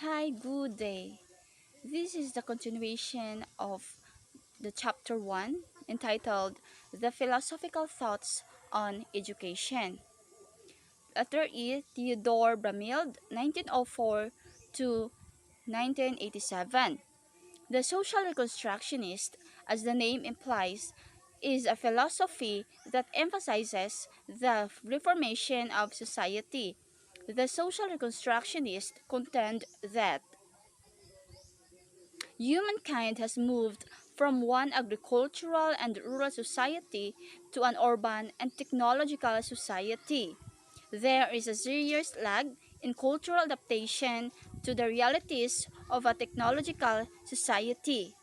Hi, good day. This is the continuation of the chapter 1 entitled The Philosophical Thoughts on Education. Author is Theodore Bramild, 1904 to 1987. The social reconstructionist, as the name implies, is a philosophy that emphasizes the reformation of society. The social reconstructionists contend that humankind has moved from one agricultural and rural society to an urban and technological society. There is a serious lag in cultural adaptation to the realities of a technological society.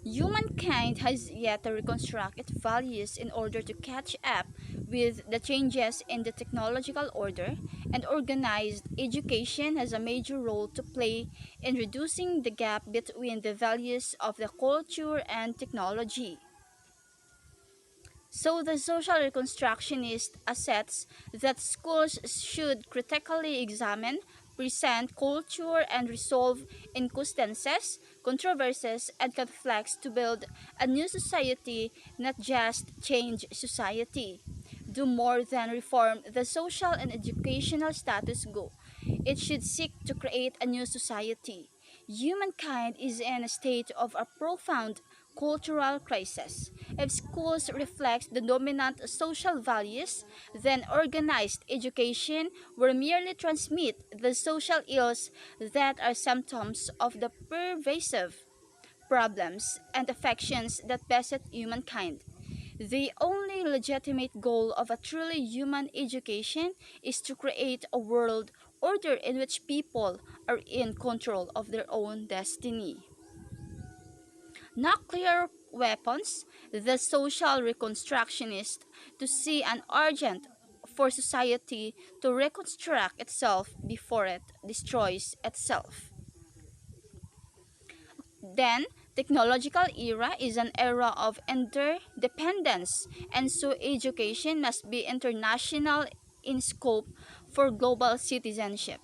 Humankind has yet to reconstruct its values in order to catch up with the changes in the technological order, and organized education has a major role to play in reducing the gap between the values of the culture and technology. So the social reconstructionist asserts that schools should critically examine present culture and resolve inconsistencies, controversies, and conflicts to build a new society, not just change society. Do more than reform the social and educational status quo. It should seek to create a new society. Humankind is in a state of a profound cultural crisis. If schools reflect the dominant social values, then organized education will merely transmit the social ills that are symptoms of the pervasive problems and affections that beset humankind. The only legitimate goal of a truly human education is to create a world order in which people are in control of their own destiny. Nuclear weapons, the social reconstructionist to see an urgent for society to reconstruct itself before it destroys itself. Then, technological era is an era of interdependence, and so education must be international in scope for global citizenship.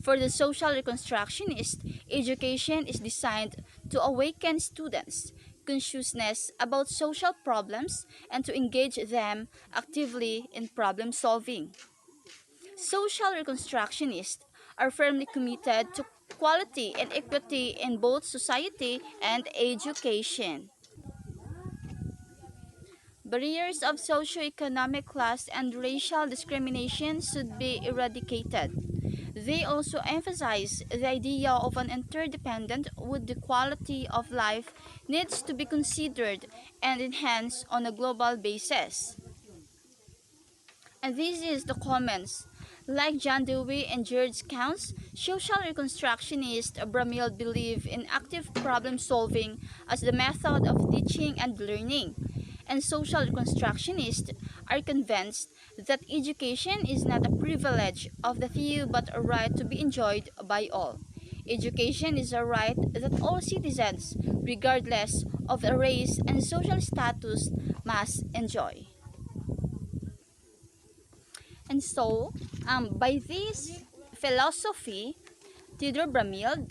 For the social reconstructionist, education is designed to awaken students' consciousness about social problems and to engage them actively in problem solving. Social reconstructionists are firmly committed to equality and equity in both society and education. Barriers of socioeconomic class and racial discrimination should be eradicated. They also emphasize the idea of an interdependent with the quality of life needs to be considered and enhanced on a global basis. And this is the comments. Like John Dewey and George Counts, social reconstructionists Bramil believe in active problem solving as the method of teaching and learning. And social reconstructionists are convinced that education is not a privilege of the few but a right to be enjoyed by all. Education is a right that all citizens, regardless of their race and social status, must enjoy. And so, by this philosophy, Theodore Bramild,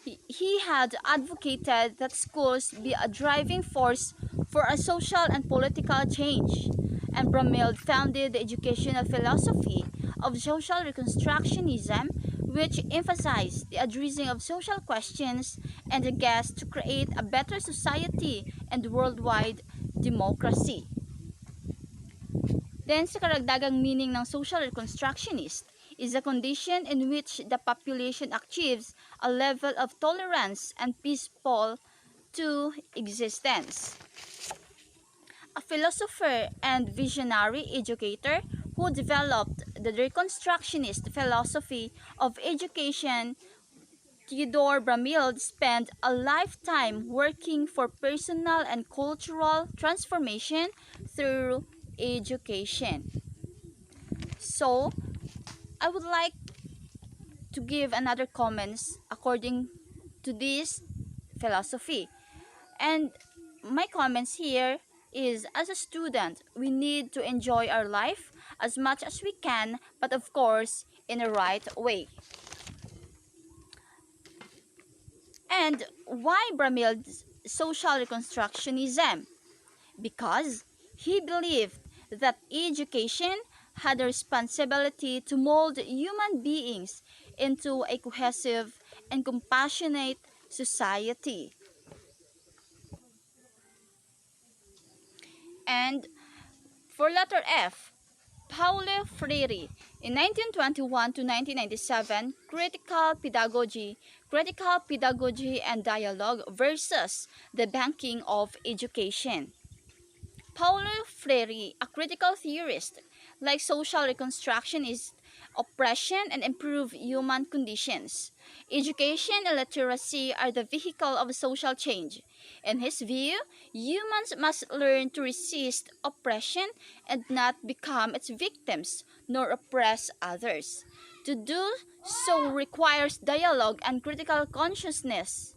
he had advocated that schools be a driving force for a social and political change. And Bramild founded the educational philosophy of social reconstructionism, which emphasized the addressing of social questions and the quest to create a better society and worldwide democracy. Then sa karagdagang meaning ng social reconstructionist is a condition in which the population achieves a level of tolerance and peaceful to existence. A philosopher and visionary educator who developed the reconstructionist philosophy of education, Theodore Bramild spent a lifetime working for personal and cultural transformation through education. So, I would like to give another comments according to this philosophy. And my comments here is, as a student, we need to enjoy our life as much as we can, but of course, in a right way. And why Bramill's social reconstructionism? Because he believed that education had a responsibility to mold human beings into a cohesive and compassionate society. And for letter F, Paulo Freire, in 1921 to 1997, Critical Pedagogy and Dialogue versus the Banking of Education. Paulo Freire, a critical theorist, like social reconstructionist, oppression and improve human conditions. Education and literacy are the vehicle of social change. In his view, humans must learn to resist oppression and not become its victims nor oppress others. To do so requires dialogue and critical consciousness.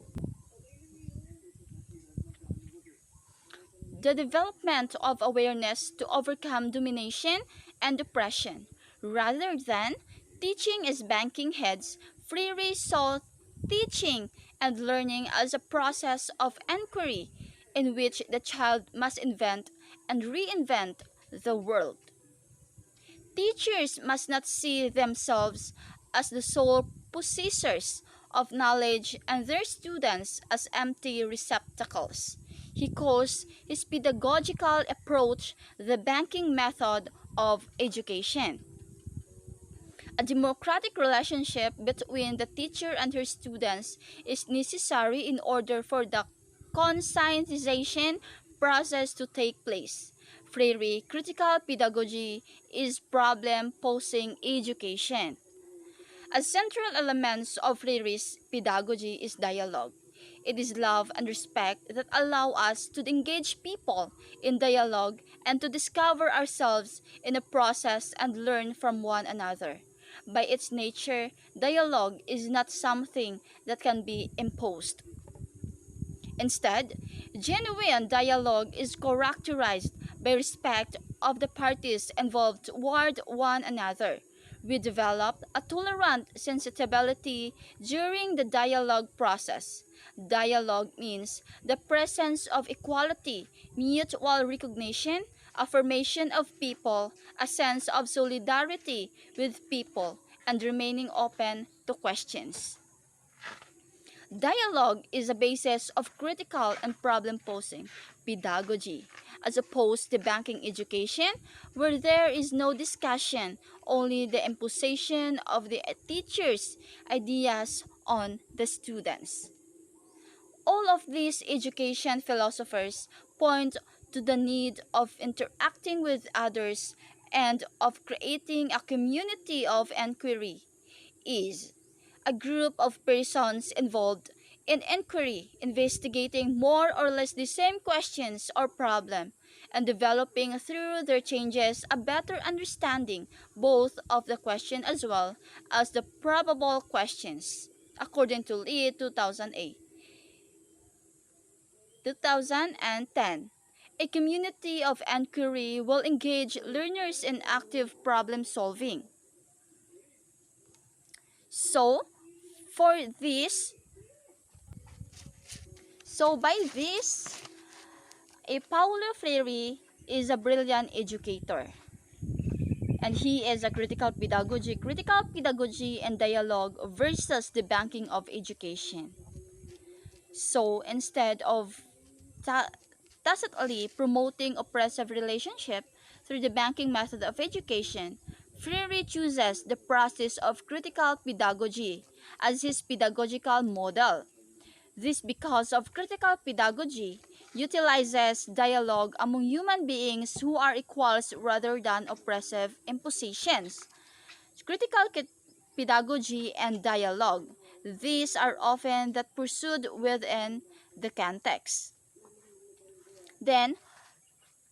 The development of awareness to overcome domination and oppression. Rather than teaching as banking heads, Freire saw teaching and learning as a process of inquiry in which the child must invent and reinvent the world. Teachers must not see themselves as the sole possessors of knowledge and their students as empty receptacles. He calls his pedagogical approach the banking method of education. A democratic relationship between the teacher and her students is necessary in order for the conscientization process to take place. Freire critical pedagogy is problem-posing education. A central element of Freire's pedagogy is dialogue. It is love and respect that allow us to engage people in dialogue and to discover ourselves in the process and learn from one another. By its nature, dialogue is not something that can be imposed. Instead, genuine dialogue is characterized by respect of the parties involved toward one another. We develop a tolerant sensitivity during the dialogue process. Dialogue means the presence of equality, mutual recognition, affirmation of people, a sense of solidarity with people, and remaining open to questions. Dialogue is a basis of critical and problem-posing pedagogy, as opposed to banking education, where there is no discussion, only the imposition of the teacher's ideas on the students. All of these education philosophers point to the need of interacting with others and of creating a community of inquiry. Is a group of persons involved in inquiry, investigating more or less the same questions or problem, and developing through their changes a better understanding both of the question as well as the probable questions, according to Lee 2010. A community of inquiry will engage learners in active problem solving. So, for this, by this, a Paulo Freire is a brilliant educator. And he is a critical pedagogy and dialogue versus the banking of education. So, instead of tacitly promoting oppressive relationship through the banking method of education, Freire chooses the process of critical pedagogy as his pedagogical model. This because of critical pedagogy utilizes dialogue among human beings who are equals rather than oppressive impositions. Critical pedagogy and dialogue. These are often that pursued within the context. Then,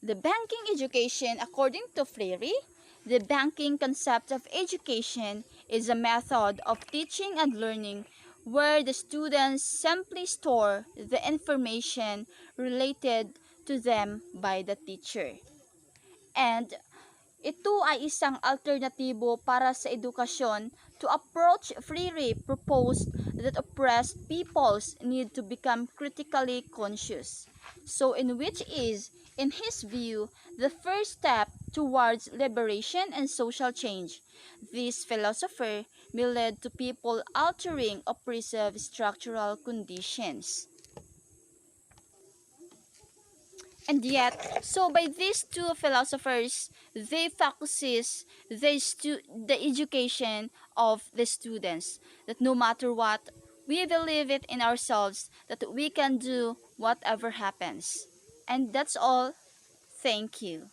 the banking education, according to Freire, the banking concept of education is a method of teaching and learning where the students simply store the information related to them by the teacher. And ito ay isang alternatibo para sa edukasyon to approach Freire proposed that oppressed peoples need to become critically conscious. So in which is, in his view, the first step towards liberation and social change. This philosopher may lead to people altering oppressive structural conditions. And yet, so by these two philosophers, they focuses the education of the students. That no matter what, we believe it in ourselves that we can do whatever happens. And that's all. Thank you.